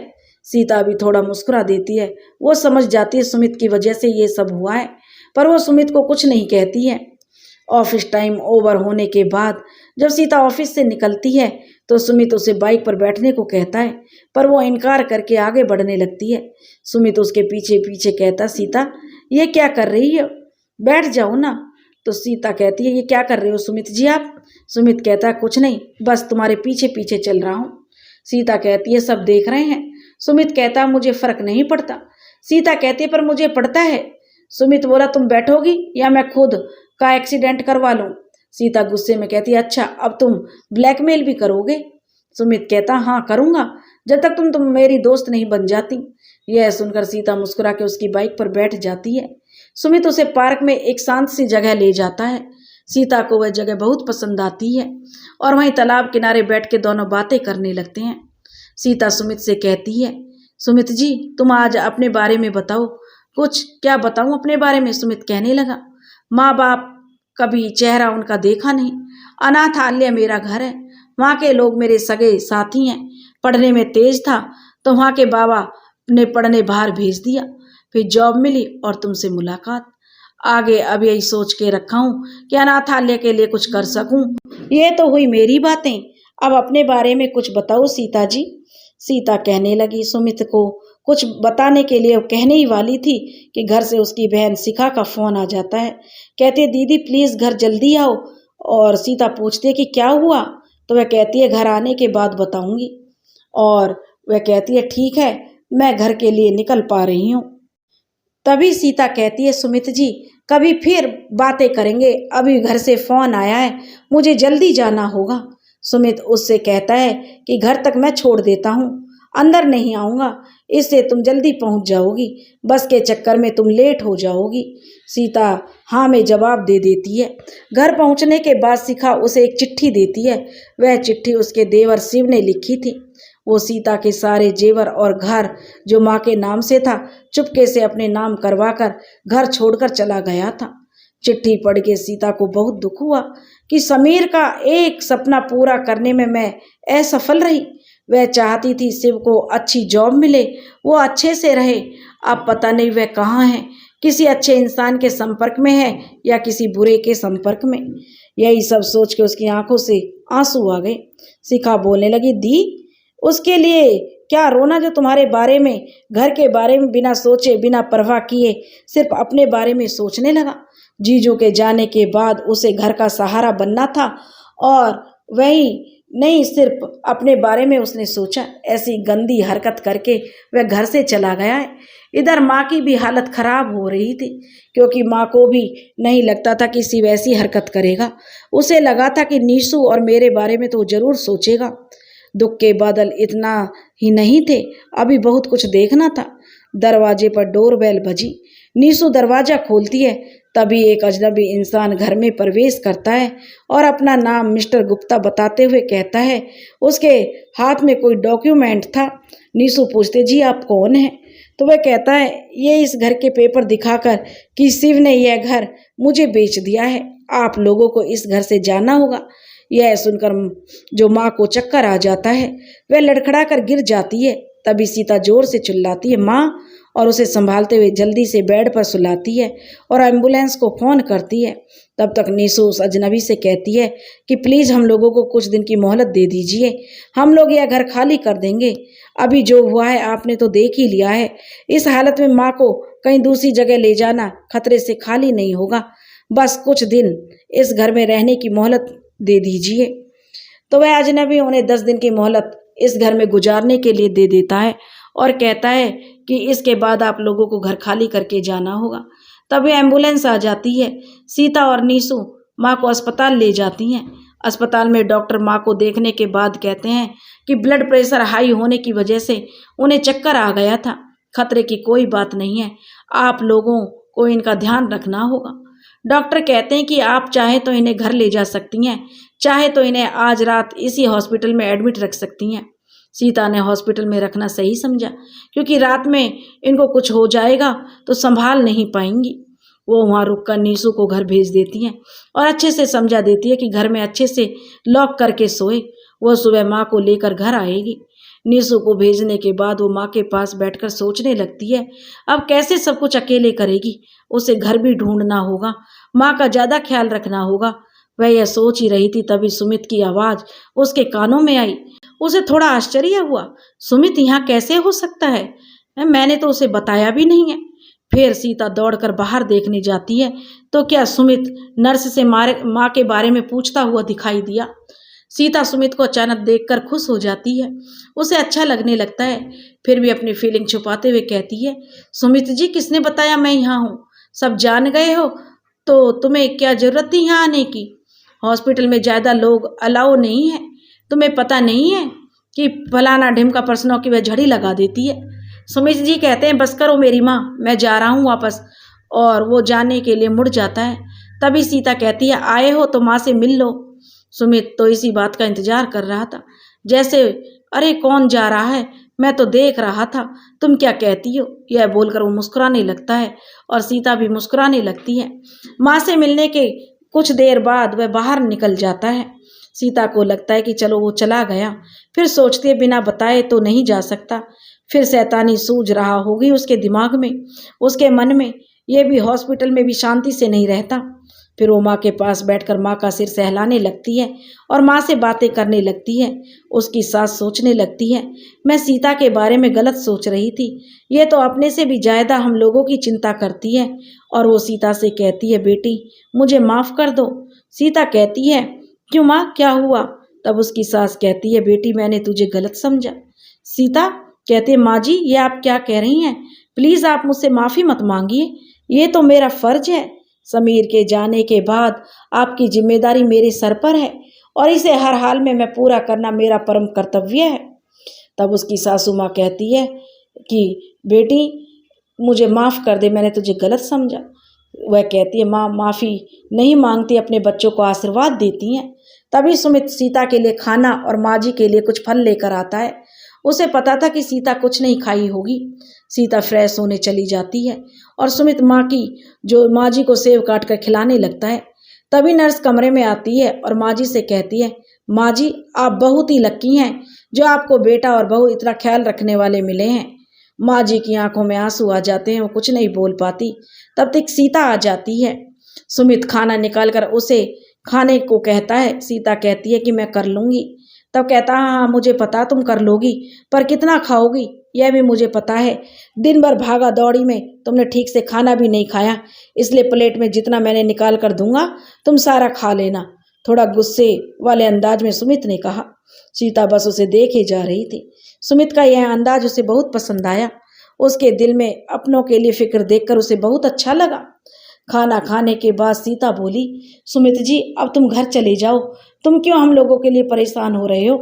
सीता भी थोड़ा मुस्कुरा देती है। वो समझ जाती है सुमित की वजह से ये सब हुआ है, पर वो सुमित को कुछ नहीं कहती है। ऑफिस टाइम ओवर होने के बाद जब सीता ऑफिस से निकलती है तो सुमित उसे बाइक पर बैठने को कहता है, पर वो इनकार करके आगे बढ़ने लगती है। सुमित उसके पीछे पीछे कहता, सीता ये क्या कर रही है, बैठ जाओ ना। तो सीता कहती है, ये क्या कर रहे हो सुमित जी आप? सुमित कहता है, कुछ नहीं, बस तुम्हारे पीछे पीछे चल रहा हूँ। सीता कहती है, सब देख रहे हैं। सुमित कहता, मुझे फर्क नहीं पड़ता। सीता कहती है, पर मुझे पड़ता है। सुमित बोला, तुम बैठोगी या मैं खुद का एक्सीडेंट करवा लूं? सीता गुस्से में कहती है, अच्छा अब तुम ब्लैकमेल भी करोगे? सुमित कहता, हाँ करूँगा, जब तक तुम मेरी दोस्त नहीं बन जाती। यह सुनकर सीता मुस्कुरा के उसकी बाइक पर बैठ जाती है। सुमित उसे पार्क में एक शांत सी जगह ले जाता है। सीता को वह जगह बहुत पसंद आती है और वहीं तालाब किनारे बैठ के दोनों बातें करने लगते हैं। सीता सुमित से कहती है, सुमित जी तुम आज अपने बारे में बताओ कुछ। क्या बताऊं अपने बारे में? सुमित कहने लगा, माँ बाप कभी चेहरा उनका देखा नहीं। अनाथालय मेरा घर है, वहाँ के लोग मेरे सगे साथी हैं। पढ़ने में तेज था तो वहाँ के बाबा ने पढ़ने बाहर भेज दिया, फिर जॉब मिली और तुमसे मुलाकात। आगे अब यही सोच के रखा हूँ कि अनाथालय के लिए कुछ कर सकूं। ये तो हुई मेरी बातें, अब अपने बारे में कुछ बताओ सीता जी। सीता कहने लगी, सुमित को कुछ बताने के लिए कहने ही वाली थी कि घर से उसकी बहन शिखा का फोन आ जाता है। कहती है, दीदी प्लीज घर जल्दी आओ। और सीता पूछती है कि क्या हुआ? तो वह कहती है, घर आने के बाद बताऊंगी। और वह कहती है, ठीक है, मैं घर के लिए निकल पा रही हूँ। तभी सीता कहती है, सुमित जी कभी फिर बातें करेंगे, अभी घर से फोन आया है, मुझे जल्दी जाना होगा। सुमित उससे कहता है कि घर तक मैं छोड़ देता हूँ, अंदर नहीं आऊँगा, इससे तुम जल्दी पहुँच जाओगी, बस के चक्कर में तुम लेट हो जाओगी। सीता हाँ में जवाब दे देती है। घर पहुँचने के बाद शिखा उसे एक चिट्ठी देती है। वह चिट्ठी उसके देवर शिव ने लिखी थी। वो सीता के सारे जेवर और घर जो माँ के नाम से था चुपके से अपने नाम करवाकर घर छोड़कर चला गया था। चिट्ठी पढ़ के सीता को बहुत दुख हुआ कि समीर का एक सपना पूरा करने में मैं असफल रही। वह चाहती थी शिव को अच्छी जॉब मिले, वो अच्छे से रहे। अब पता नहीं वह कहाँ है, किसी अच्छे इंसान के संपर्क में है या किसी बुरे के संपर्क में। यही सब सोच के उसकी आंखों से आंसू आ गए। शिखा बोलने लगी, दी उसके लिए क्या रोना जो तुम्हारे बारे में, घर के बारे में बिना सोचे बिना परवाह किए सिर्फ अपने बारे में सोचने लगा। जीजू के जाने के बाद उसे घर का सहारा बनना था और वही नहीं सिर्फ अपने बारे में उसने सोचा। ऐसी गंदी हरकत करके वह घर से चला गया है। इधर माँ की भी हालत खराब हो रही थी क्योंकि माँ को भी नहीं लगता था कि शिव ऐसी हरकत करेगा। उसे लगा था कि नीशु और मेरे बारे में तो जरूर सोचेगा। दुख के बादल इतना ही नहीं थे, अभी बहुत कुछ देखना था। दरवाजे पर डोरबेल बजी। नीशु दरवाजा खोलती है, तभी एक अजनबी इंसान घर में प्रवेश करता है और अपना नाम मिस्टर गुप्ता बताते हुए कहता है। उसके हाथ में कोई डॉक्यूमेंट था। नीशु पूछते, जी आप कौन हैं? तो वह कहता है, ये इस घर के पेपर दिखाकर कि शिव ने यह घर मुझे बेच दिया है, आप लोगों को इस घर से जाना होगा। यह सुनकर जो माँ को चक्कर आ जाता है वह लड़खड़ा कर गिर जाती है। तभी सीता जोर से चिल्लाती है, माँ, और उसे संभालते हुए जल्दी से बेड पर सुलाती है और एम्बुलेंस को फ़ोन करती है। तब तक नीशु उस अजनबी से कहती है कि प्लीज़ हम लोगों को कुछ दिन की मोहलत दे दीजिए, हम लोग यह घर खाली कर देंगे। अभी जो हुआ है आपने तो देख ही लिया है। इस हालत में माँ को कहीं दूसरी जगह ले जाना खतरे से खाली नहीं होगा। बस कुछ दिन इस घर में रहने की मोहलत दे दीजिए। तो वह अजनबी उन्हें 10 दिन की मोहलत इस घर में गुजारने के लिए दे देता है और कहता है कि इसके बाद आप लोगों को घर खाली करके जाना होगा। तभी एम्बुलेंस आ जाती है। सीता और नीशु माँ को अस्पताल ले जाती हैं। अस्पताल में डॉक्टर माँ को देखने के बाद कहते हैं कि ब्लड प्रेशर हाई होने की वजह से उन्हें चक्कर आ गया था। खतरे की कोई बात नहीं है, आप लोगों को इनका ध्यान रखना होगा। डॉक्टर कहते हैं कि आप चाहे तो इन्हें घर ले जा सकती हैं, चाहे तो इन्हें आज रात इसी हॉस्पिटल में एडमिट रख सकती हैं। सीता ने हॉस्पिटल में रखना सही समझा, क्योंकि रात में इनको कुछ हो जाएगा तो संभाल नहीं पाएंगी। वो वहाँ रुककर नीसू को घर भेज देती हैं और अच्छे से समझा देती है कि घर में अच्छे से लॉक करके सोए। वह सुबह माँ को लेकर घर आएगी। नीसू को भेजने के बाद वो माँ के पास बैठकर सोचने लगती है, अब कैसे सब कुछ अकेले करेगी। उसे घर भी ढूंढना होगा, माँ का ज़्यादा ख्याल रखना होगा। वह यह सोच ही रही थी, तभी सुमित की आवाज़ उसके कानों में आई। उसे थोड़ा आश्चर्य हुआ, सुमित यहाँ कैसे हो सकता है? मैंने तो उसे बताया भी नहीं है। फिर सीता दौड़कर बाहर देखने जाती है तो क्या सुमित नर्स से माँ के बारे में पूछता हुआ दिखाई दिया। सीता सुमित को अचानक देखकर खुश हो जाती है, उसे अच्छा लगने लगता है। फिर भी अपनी फीलिंग छुपाते हुए कहती है, सुमित जी किसने बताया मैं यहाँ हूँ? सब जान गए हो तो तुम्हें क्या जरूरत थी यहाँ आने की? हॉस्पिटल में ज़्यादा लोग अलाउ नहीं है। तुम्हें पता नहीं है कि फलाना ढिमका पर्सनों की वह झड़ी लगा देती है। सुमित जी कहते हैं बस करो मेरी माँ, मैं जा रहा हूँ वापस। और वो जाने के लिए मुड़ जाता है। तभी सीता कहती है, आए हो तो माँ से मिल लो। सुमित तो इसी बात का इंतजार कर रहा था, जैसे अरे कौन जा रहा है, मैं तो देख रहा था, तुम क्या कहती हो? यह बोलकर वो मुस्कुराने लगता है और सीता भी मुस्कुराने लगती है। माँ से मिलने के कुछ देर बाद वह बाहर निकल जाता है। सीता को लगता है कि चलो वो चला गया। फिर सोचती है बिना बताए तो नहीं जा सकता। फिर शैतानी सूझ रहा होगी उसके दिमाग में, उसके मन में। ये भी हॉस्पिटल में भी शांति से नहीं रहता। फिर वो माँ के पास बैठकर माँ का सिर सहलाने लगती है और माँ से बातें करने लगती है। उसकी सास सोचने लगती है, मैं सीता के बारे में गलत सोच रही थी, ये तो अपने से भी ज़्यादा हम लोगों की चिंता करती है। और वो सीता से कहती है, बेटी मुझे माफ़ कर दो। सीता कहती है, क्यों माँ, क्या हुआ? तब उसकी सास कहती है, बेटी मैंने तुझे गलत समझा। सीता कहते, माँ जी ये आप क्या कह रही हैं? प्लीज़ आप मुझसे माफ़ी मत मांगिए, ये तो मेरा फ़र्ज है। समीर के जाने के बाद आपकी जिम्मेदारी मेरे सर पर है और इसे हर हाल में मैं पूरा करना मेरा परम कर्तव्य है। तब उसकी सासू माँ कहती है कि बेटी मुझे माफ़ कर दे, मैंने तुझे गलत समझा। वह कहती है, माँ माफ़ी नहीं मांगती, अपने बच्चों को आशीर्वाद देती हैं। तभी सुमित सीता के लिए खाना और माँ जी के लिए कुछ फल लेकर आता है। उसे पता था कि सीता कुछ नहीं खाई होगी। सीता फ्रेश होने चली जाती है और सुमित माँ जी को सेव काट कर खिलाने लगता है। तभी नर्स कमरे में आती है और माँ जी से कहती है, माँ जी आप बहुत ही लक्की हैं जो आपको बेटा और बहू इतना ख्याल रखने वाले मिले हैं। माँ जी की आंखों में आंसू आ जाते हैं, वो कुछ नहीं बोल पाती। तब तक सीता आ जाती है। सुमित खाना निकाल कर उसे खाने को कहता है। सीता कहती है कि मैं कर लूँगी। तब कहता, हाँ मुझे पता तुम कर लोगी, पर कितना खाओगी यह भी मुझे पता है। दिन भर भागा दौड़ी में तुमने ठीक से खाना भी नहीं खाया, इसलिए प्लेट में जितना मैंने निकाल कर दूंगा तुम सारा खा लेना। थोड़ा गुस्से वाले अंदाज में सुमित ने कहा। सीता बस उसे देखे जा रही थी। सुमित का यह अंदाज उसे बहुत पसंद आया। उसके दिल में अपनों के लिए फिक्र देखकर उसे बहुत अच्छा लगा। खाना खाने के बाद सीता बोली, सुमित जी अब तुम घर चले जाओ, तुम क्यों हम लोगों के लिए परेशान हो रहे हो?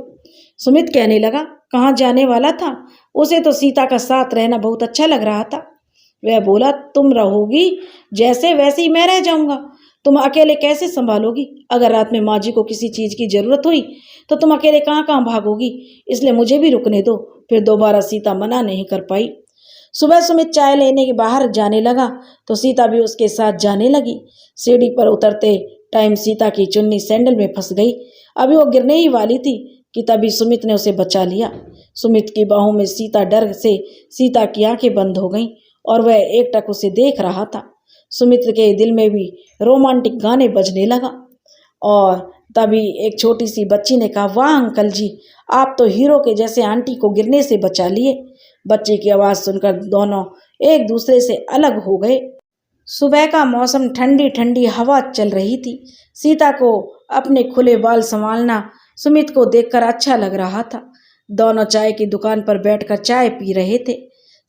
सुमित कहने लगा, कहाँ जाने वाला था? उसे तो सीता का साथ रहना बहुत अच्छा लग रहा था। वह बोला, तुम रहोगी जैसे वैसे ही मैं रह जाऊंगा। तुम अकेले कैसे संभालोगी? अगर रात में माँ जी को किसी चीज़ की जरूरत हुई तो तुम अकेले कहाँ कहाँ भागोगी? इसलिए मुझे भी रुकने दो। फिर दोबारा सीता मना नहीं कर पाई। सुबह सुमित चाय लेने के बाहर जाने लगा तो सीता भी उसके साथ जाने लगी। सीढ़ी पर उतरते टाइम सीता की चुन्नी सैंडल में फंस गई। अभी वो गिरने ही वाली थी कि तभी सुमित ने उसे बचा लिया। सुमित की बाहों में सीता डर से सीता की आंखें बंद हो गईं और वह एकटक उसे देख रहा था। सुमित के दिल में भी रोमांटिक गाने बजने लगा और तभी एक छोटी सी बच्ची ने कहा, वाह अंकल जी, आप तो हीरो के जैसे आंटी को गिरने से बचा लिए। बच्चे की आवाज़ सुनकर दोनों एक दूसरे से अलग हो गए। सुबह का मौसम, ठंडी ठंडी हवा चल रही थी। सीता को अपने खुले बाल संभालना सुमित को देखकर अच्छा लग रहा था। दोनों चाय की दुकान पर बैठकर चाय पी रहे थे।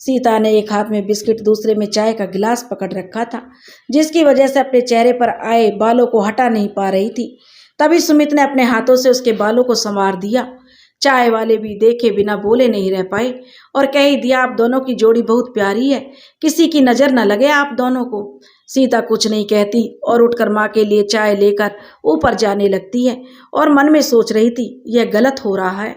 सीता ने एक हाथ में बिस्किट, दूसरे में चाय का गिलास पकड़ रखा था, जिसकी वजह से अपने चेहरे पर आए बालों को हटा नहीं पा रही थी। तभी सुमित ने अपने हाथों से उसके बालों को संवार दिया। चाय वाले भी देखे बिना बोले नहीं रह पाए और कह ही दिया, आप दोनों की जोड़ी बहुत प्यारी है, किसी की नज़र न लगे आप दोनों को। सीता कुछ नहीं कहती और उठकर माँ के लिए चाय लेकर ऊपर जाने लगती है और मन में सोच रही थी, यह गलत हो रहा है।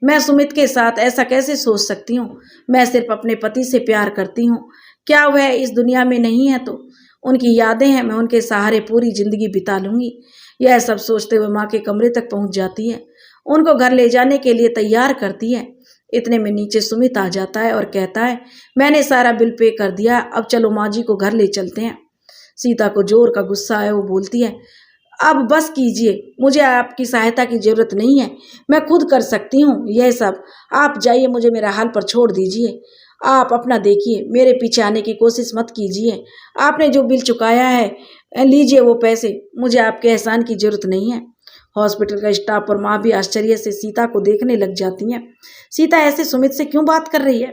मैं सुमित के साथ ऐसा कैसे सोच सकती हूँ? मैं सिर्फ अपने पति से प्यार करती हूँ। क्या वह इस दुनिया में नहीं है तो? उनकी यादें हैं, मैं उनके सहारे पूरी जिंदगी बिता लूंगी। यह सब सोचते हुए माँ के कमरे तक पहुंच जाती है। उनको घर ले जाने के लिए तैयार करती है। इतने में नीचे सुमित आ जाता है और कहता है, मैंने सारा बिल पे कर दिया, अब चलो माँ जी को घर ले चलते हैं। सीता को जोर का गुस्सा है। वो बोलती है, अब बस कीजिए, मुझे आपकी सहायता की जरूरत नहीं है, मैं खुद कर सकती हूँ यह सब। आप जाइए, मुझे मेरा हाल पर छोड़ दीजिए। आप अपना देखिए, मेरे पीछे आने की कोशिश मत कीजिए। आपने जो बिल चुकाया है लीजिए वो पैसे, मुझे आपके एहसान की जरूरत नहीं है। हॉस्पिटल का स्टाफ और माँ भी आश्चर्य से सीता को देखने लग जाती हैं। सीता ऐसे सुमित से क्यों बात कर रही है?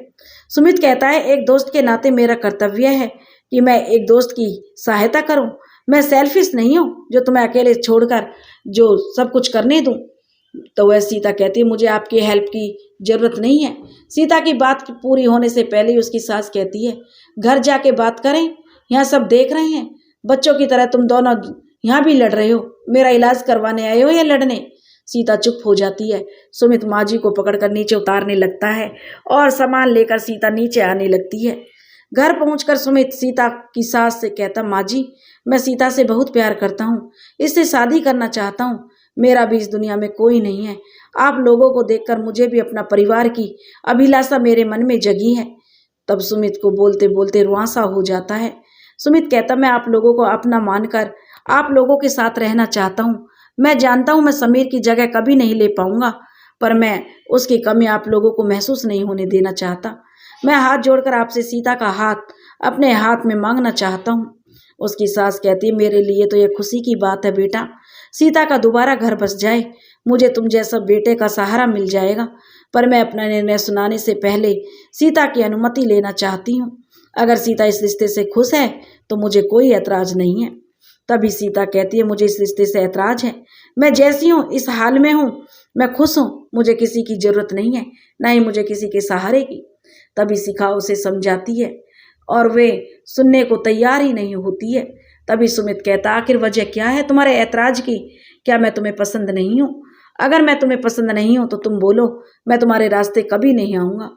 सुमित कहता है, एक दोस्त के नाते मेरा कर्तव्य है कि मैं एक दोस्त की सहायता करूं। मैं सेल्फिश नहीं हूँ जो तुम्हें अकेले छोड़कर जो सब कुछ करने दूं। तो वह सीता कहती है, मुझे आपकी हेल्प की जरूरत नहीं है। सीता की बात पूरी होने से पहले ही उसकी सास कहती है, घर जाके बात करें, यहाँ सब देख रहे हैं। बच्चों की तरह तुम दोनों यहाँ भी लड़ रहे हो। मेरा इलाज करवाने आए हो या लड़ने? सीता चुप हो जाती है। सुमित माँ जी को पकड़कर नीचे उतारने लगता है और सामान लेकर सीता नीचे आने लगती है। घर पहुंचकर सुमित सीता की सास से कहता, माँ जी, मैं सीता से बहुत प्यार करता हूँ, इससे शादी करना चाहता हूँ। मेरा भी इस दुनिया में कोई नहीं है। आप लोगों को देखकर मुझे भी अपना परिवार की अभिलाषा मेरे मन में जगी है। तब सुमित को बोलते बोलते रुआंसा हो जाता है। सुमित कहता, मैं आप लोगों को अपना मानकर आप लोगों के साथ रहना चाहता हूँ। मैं जानता हूँ मैं समीर की जगह कभी नहीं ले पाऊंगा, पर मैं उसकी कमी आप लोगों को महसूस नहीं होने देना चाहता। मैं हाथ जोड़कर आपसे सीता का हाथ अपने हाथ में मांगना चाहता हूँ। उसकी सास कहती है, मेरे लिए तो यह खुशी की बात है बेटा, सीता का दोबारा घर बस जाए, मुझे तुम जैसा बेटे का सहारा मिल जाएगा। पर मैं अपना निर्णय सुनाने से पहले सीता की अनुमति लेना चाहती हूँ। अगर सीता इस रिश्ते से खुश है तो मुझे कोई ऐतराज नहीं है। तभी सीता कहती है, मुझे इस रिश्ते से ऐतराज है। मैं जैसी हूँ, इस हाल में हूँ, मैं खुश हूँ, मुझे किसी की जरूरत नहीं है, ना ही मुझे किसी के सहारे की। तभी शिखा उसे समझाती है और वे सुनने को तैयार ही नहीं होती है। तभी सुमित कहता, आखिर वजह क्या है तुम्हारे ऐतराज की? क्या मैं तुम्हें पसंद नहीं हूँ? अगर मैं तुम्हें पसंद नहीं हूँ तो तुम बोलो, मैं तुम्हारे रास्ते कभी नहीं आऊँगा।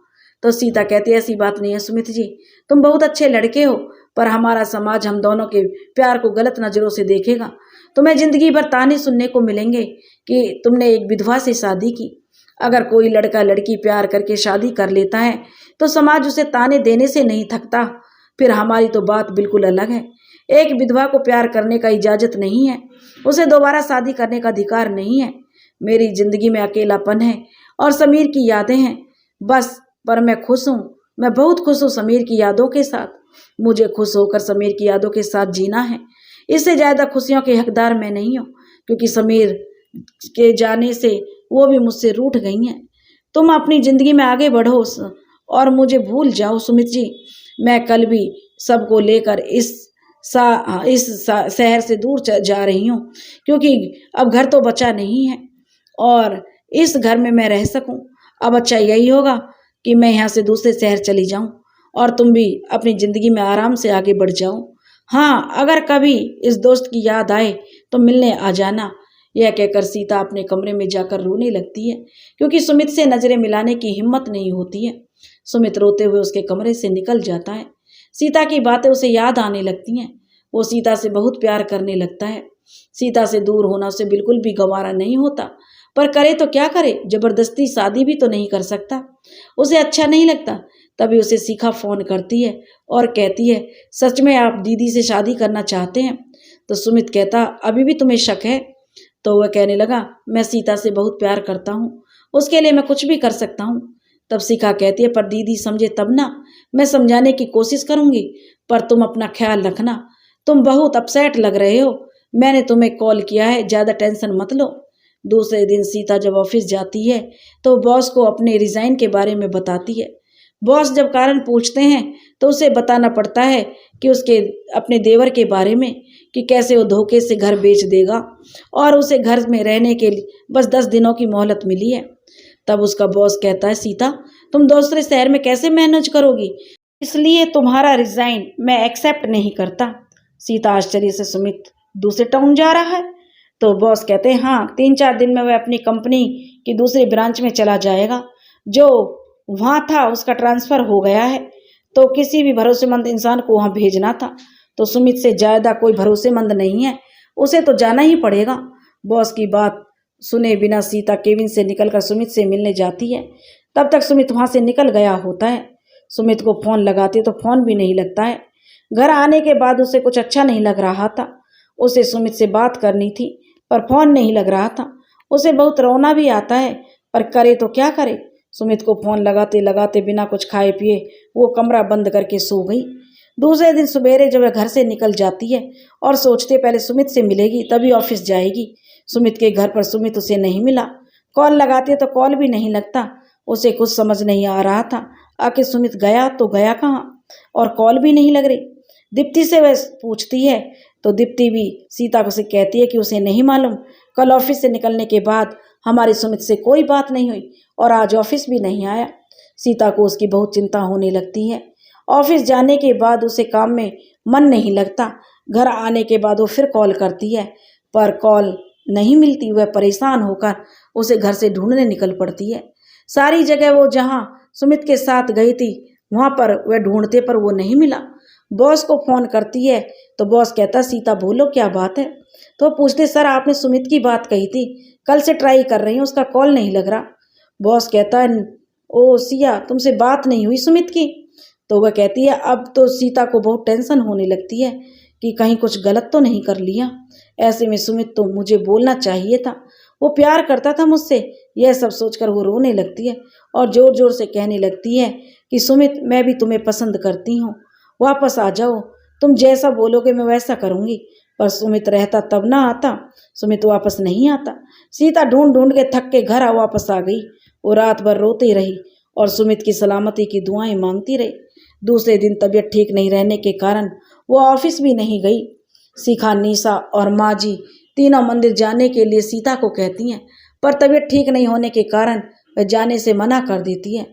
तो सीता कहती है, ऐसी बात नहीं है सुमित जी, तुम बहुत अच्छे लड़के हो, पर हमारा समाज हम दोनों के प्यार को गलत नज़रों से देखेगा। तुम्हें जिंदगी भर ताने सुनने को मिलेंगे कि तुमने एक विधवा से शादी की। अगर कोई लड़का लड़की प्यार करके शादी कर लेता है तो समाज उसे ताने देने से नहीं थकता। फिर हमारी तो बात बिल्कुल अलग है। एक विधवा को प्यार करने का इजाजत नहीं है, उसे दोबारा शादी करने का अधिकार नहीं है। मेरी जिंदगी में अकेलापन है और समीर की यादें हैं बस। पर मैं खुश हूँ, मैं बहुत खुश हूँ समीर की यादों के साथ। मुझे खुश होकर समीर की यादों के साथ जीना है। इससे ज़्यादा खुशियों के हकदार मैं नहीं हूँ, क्योंकि समीर के जाने से वो भी मुझसे रूठ गई हैं। तुम अपनी ज़िंदगी में आगे बढ़ो और मुझे भूल जाओ सुमित जी। मैं कल भी सबको लेकर इस शहर से दूर जा रही हूँ, क्योंकि अब घर तो बचा नहीं है और इस घर में मैं रह सकूँ। अब अच्छा यही होगा कि मैं यहाँ से दूसरे शहर चली जाऊँ और तुम भी अपनी ज़िंदगी में आराम से आगे बढ़ जाओ। हाँ, अगर कभी इस दोस्त की याद आए तो मिलने आ जाना। यह कहकर सीता अपने कमरे में जाकर रोने लगती है, क्योंकि सुमित से नज़रें मिलाने की हिम्मत नहीं होती है। सुमित रोते हुए उसके कमरे से निकल जाता है। सीता की बातें उसे याद आने लगती हैं। वो सीता से बहुत प्यार करने लगता है। सीता से दूर होना उसे बिल्कुल भी गवारा नहीं होता, पर करे तो क्या करे, जबरदस्ती शादी भी तो नहीं कर सकता, उसे अच्छा नहीं लगता। तभी उसे शिखा फोन करती है और कहती है, सच में आप दीदी से शादी करना चाहते हैं? तो सुमित कहता, अभी भी तुम्हें शक है? तो वह कहने लगा, मैं सीता से बहुत प्यार करता हूँ, उसके लिए मैं कुछ भी कर सकता हूँ। तब शिखा कहती है, पर दीदी समझे तब ना। मैं समझाने की कोशिश करूँगी, पर तुम अपना ख्याल रखना। तुम बहुत अपसेट लग रहे हो, मैंने तुम्हें कॉल किया है, ज़्यादा टेंशन मत लो। दूसरे दिन सीता जब ऑफिस जाती है तो बॉस को अपने रिज़ाइन के बारे में बताती है। बॉस जब कारण पूछते हैं तो उसे बताना पड़ता है कि उसके अपने देवर के बारे में, कि कैसे वो धोखे से घर बेच देगा और उसे घर में रहने के लिए बस 10 दिनों की मोहलत मिली है। तब उसका बॉस कहता है, सीता तुम दूसरे शहर में कैसे मैनेज करोगी, इसलिए तुम्हारा रिज़ाइन मैं एक्सेप्ट नहीं करता। सीता आश्चर्य से, सुमित दूसरे टाउन जा रहा है? तो बॉस कहते हैं हाँ 3-4 दिन में वह अपनी कंपनी की दूसरी ब्रांच में चला जाएगा। जो वहाँ था उसका ट्रांसफ़र हो गया है, तो किसी भी भरोसेमंद इंसान को वहाँ भेजना था। तो सुमित से ज़्यादा कोई भरोसेमंद नहीं है, उसे तो जाना ही पड़ेगा। बॉस की बात सुने बिना सीता केबिन से निकलकर सुमित से मिलने जाती है। तब तक सुमित वहाँ से निकल गया होता है। सुमित को फ़ोन लगाती तो फ़ोन भी नहीं लगता है। घर आने के बाद उसे कुछ अच्छा नहीं लग रहा था। उसे सुमित से बात करनी थी पर फ़ोन नहीं लग रहा था। उसे बहुत रोना भी आता है पर करे तो क्या करे। सुमित को फ़ोन लगाते लगाते बिना कुछ खाए पिए वो कमरा बंद करके सो गई। दूसरे दिन सवेरे जब वह घर से निकल जाती है और सोचते पहले सुमित से मिलेगी तभी ऑफिस जाएगी। सुमित के घर पर सुमित उसे नहीं मिला। कॉल लगाती तो कॉल भी नहीं लगता। उसे कुछ समझ नहीं आ रहा था, आखिर सुमित गया तो गया कहाँ और कॉल भी नहीं लग रही। दीप्ति से वह पूछती है तो दीप्ति भी सीता को से कहती है कि उसे नहीं मालूम। कल ऑफिस से निकलने के बाद हमारी सुमित से कोई बात नहीं हुई और आज ऑफिस भी नहीं आया। सीता को उसकी बहुत चिंता होने लगती है। ऑफिस जाने के बाद उसे काम में मन नहीं लगता। घर आने के बाद वो फिर कॉल करती है पर कॉल नहीं मिलती। वह परेशान होकर उसे घर से ढूंढने निकल पड़ती है। सारी जगह वो जहाँ सुमित के साथ गई थी वहाँ पर वह ढूंढते पर वो नहीं मिला। बॉस को फ़ोन करती है तो बॉस कहता सीता बोलो क्या बात है। तो पूछते सर आपने सुमित की बात कही थी, कल से ट्राई कर रही हूँ उसका कॉल नहीं लग रहा। बॉस कहता है ओ सिया तुमसे बात नहीं हुई सुमित की। तो वह कहती है अब तो सीता को बहुत टेंशन होने लगती है कि कहीं कुछ गलत तो नहीं कर लिया। ऐसे में सुमित तो मुझे बोलना चाहिए था, वो प्यार करता था मुझसे। यह सब सोचकर वो रोने लगती है और ज़ोर ज़ोर से कहने लगती है कि सुमित मैं भी तुम्हें पसंद करती हूँ, वापस आ जाओ, तुम जैसा बोलोगे मैं वैसा करूँगी। पर सुमित रहता तब ना आता। सुमित वापस नहीं आता। सीता ढूंढ ढूंढ के थक के घर वापस आ गई। वो रात भर रोती रही और सुमित की सलामती की दुआएं मांगती रही। दूसरे दिन तबीयत ठीक नहीं रहने के कारण वो ऑफिस भी नहीं गई। शिखा, निशा और माँ जी तीनों मंदिर जाने के लिए सीता को कहती हैं पर तबीयत ठीक नहीं होने के कारण वह जाने से मना कर देती है।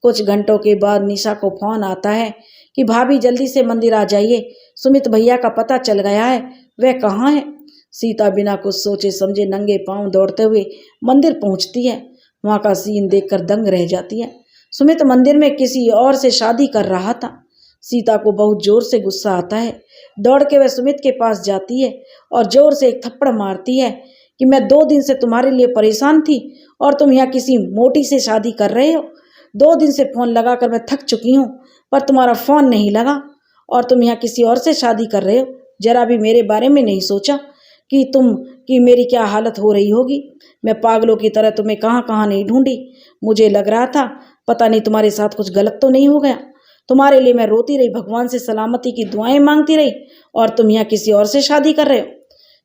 कुछ घंटों के बाद निशा को फ़ोन आता है कि भाभी जल्दी से मंदिर आ जाइए, सुमित भैया का पता चल गया है, वह कहाँ है। सीता बिना कुछ सोचे समझे नंगे पांव दौड़ते हुए मंदिर पहुंचती है। वहाँ का सीन देखकर दंग रह जाती है। सुमित मंदिर में किसी और से शादी कर रहा था। सीता को बहुत जोर से गुस्सा आता है। दौड़ के वह सुमित के पास जाती है और जोर से एक थप्पड़ मारती है कि मैं 2 दिन से तुम्हारे लिए परेशान थी और तुम यहाँ किसी मोटी से शादी कर रहे हो। 2 दिन से फ़ोन लगाकर मैं थक चुकी हूँ पर तुम्हारा फ़ोन नहीं लगा और तुम यहाँ किसी और से शादी कर रहे हो। जरा भी मेरे बारे में नहीं सोचा कि मेरी क्या हालत हो रही होगी। मैं पागलों की तरह तुम्हें कहाँ कहाँ नहीं ढूंढी। मुझे लग रहा था पता नहीं तुम्हारे साथ कुछ गलत तो नहीं हो गया। तुम्हारे लिए मैं रोती रही, भगवान से सलामती की दुआएं मांगती रही और तुम यहाँ किसी और से शादी कर रहे हो।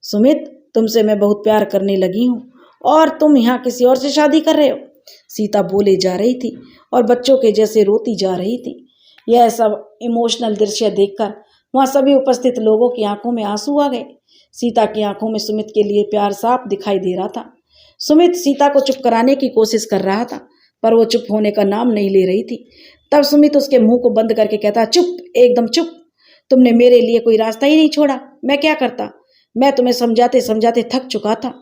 सुमित तुमसे मैं बहुत प्यार करने लगी हूँ और तुम यहाँ किसी और से शादी कर रहे हो। सीता बोले जा रही थी और बच्चों के जैसे रोती जा रही थी। यह सब इमोशनल दृश्य देखकर वहाँ सभी उपस्थित लोगों की आंखों में आंसू आ गए। सीता की आंखों में सुमित के लिए प्यार साफ दिखाई दे रहा था। सुमित सीता को चुप कराने की कोशिश कर रहा था पर वो चुप होने का नाम नहीं ले रही थी। तब सुमित उसके मुंह को बंद करके कहता चुप, एकदम चुप। तुमने मेरे लिए कोई रास्ता ही नहीं छोड़ा, मैं क्या करता। मैं तुम्हें समझाते समझाते थक चुका था।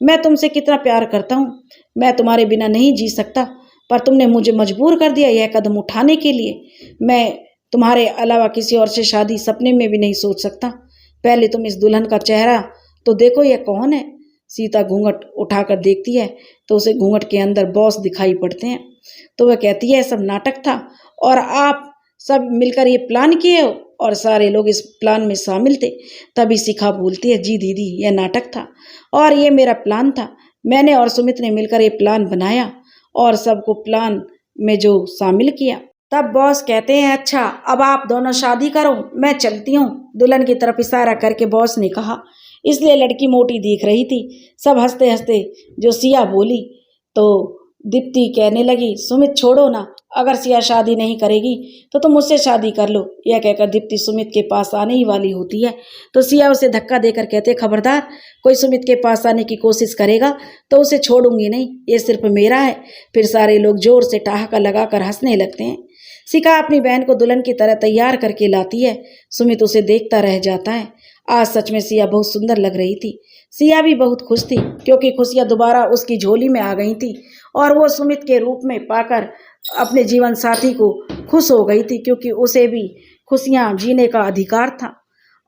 मैं तुमसे कितना प्यार करता हूँ, मैं तुम्हारे बिना नहीं जी सकता पर तुमने मुझे मजबूर कर दिया यह कदम उठाने के लिए। मैं तुम्हारे अलावा किसी और से शादी सपने में भी नहीं सोच सकता। पहले तुम इस दुल्हन का चेहरा तो देखो, यह कौन है। सीता घूंघट उठाकर देखती है तो उसे घूंघट के अंदर बॉस दिखाई पड़ते हैं। तो वह कहती है सब नाटक था और आप सब मिलकर ये प्लान किए हो और सारे लोग इस प्लान में शामिल थे। तभी शिखा बोलती है जी दीदी यह नाटक था और ये मेरा प्लान था। मैंने और सुमित ने मिलकर ये प्लान बनाया और सबको प्लान में जो शामिल किया। तब बॉस कहते हैं अच्छा अब आप दोनों शादी करो, मैं चलती हूँ। दुल्हन की तरफ इशारा करके बॉस ने कहा। इसलिए लड़की मोटी दिख रही थी। सब हंसते हंसते जो सिया बोली तो दीप्ति कहने लगी सुमित छोड़ो ना, अगर सिया शादी नहीं करेगी तो तुम मुझसे शादी कर लो। यह कहकर दीप्ति सुमित के पास आने ही वाली होती है तो सिया उसे धक्का देकर कहते खबरदार, कोई सुमित के पास आने की कोशिश करेगा तो उसे छोड़ूंगी नहीं, ये सिर्फ मेरा है। फिर सारे लोग जोर से ठहाका लगाकर हंसने लगते हैं। शिखा अपनी बहन को दुल्हन की तरह तैयार करके लाती है। सुमित उसे देखता रह जाता है। आज सच में सिया बहुत सुंदर लग रही थी। सिया भी बहुत खुश थी क्योंकि खुशियाँ दोबारा उसकी झोली में आ गई थी और वो सुमित के रूप में पाकर अपने जीवन साथी को खुश हो गई थी क्योंकि उसे भी खुशियाँ जीने का अधिकार था।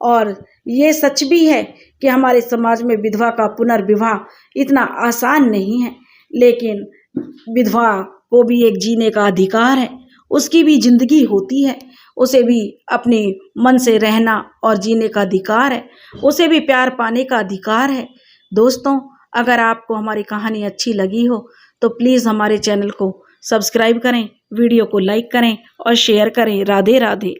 और ये सच भी है कि हमारे समाज में विधवा का पुनर्विवाह इतना आसान नहीं है, लेकिन विधवा को भी एक जीने का अधिकार है, उसकी भी जिंदगी होती है, उसे भी अपने मन से रहना और जीने का अधिकार है, उसे भी प्यार पाने का अधिकार है। दोस्तों, अगर आपको हमारी कहानी अच्छी लगी हो तो प्लीज़ हमारे चैनल को सब्सक्राइब करें, वीडियो को लाइक करें और शेयर करें। राधे राधे।